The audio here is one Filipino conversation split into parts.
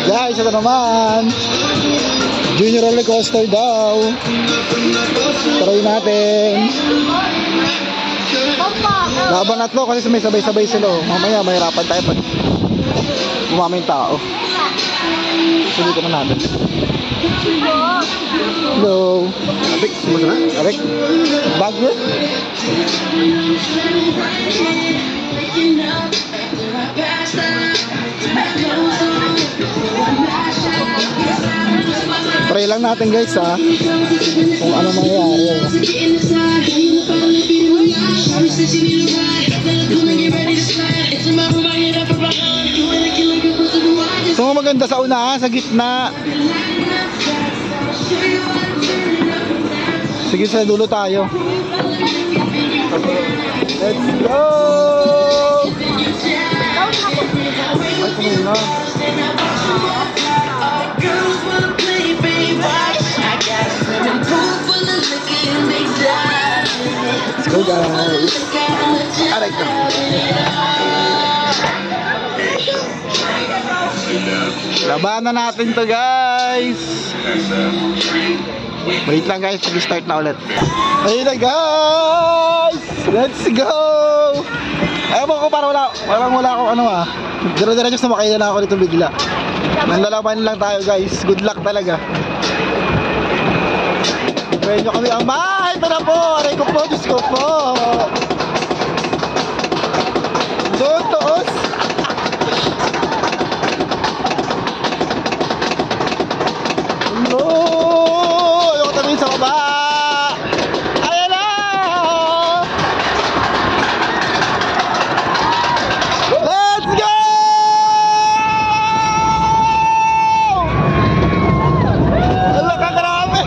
Guys, ito naman. Junior roller coaster daw. Try natin. Laban na to kasi may sabay-sabay sila. Mamaya mahirapan tayo pag umaming tao. Sulit na natin. Hello. Abik, sumunod na? Abik. Bagyo. Try lang natin guys ha. Kung ano mangyayari. So maganda sa una, sa gitna. Sige, sa dulo tayo. Let's go! Ay, kumuna. Let's go guys. Aray ka. Labanan natin to guys. Wait lang guys, mag-start na ulit. Ayun na guys. Let's go. Ewan ko, parang wala akong ano ah. Dira-diretso na makailan na ako dito bigla. Nanlalaban lang tayo guys. Good luck talaga. Pwede nyo kami ang ito na po. Aray ko po, Diyos ko po. Doon, toos. No! Ayoko tabihin sa baba. Ayan na! Let's go! Ala ka, grabe!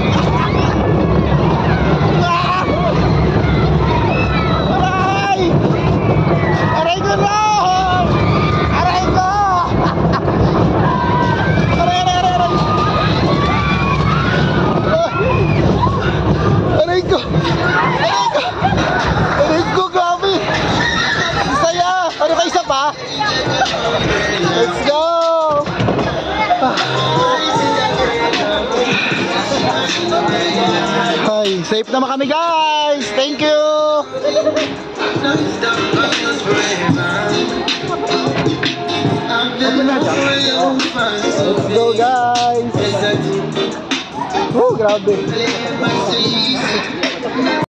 Aray! Aray ko na! Aray ko! Aray! Aray ko! Aray ko, grabe! Saya! Ano ka, isa pa? Let's go! Hi, safe naman kami guys! Thank you! Let's go guys! Oh, grabe!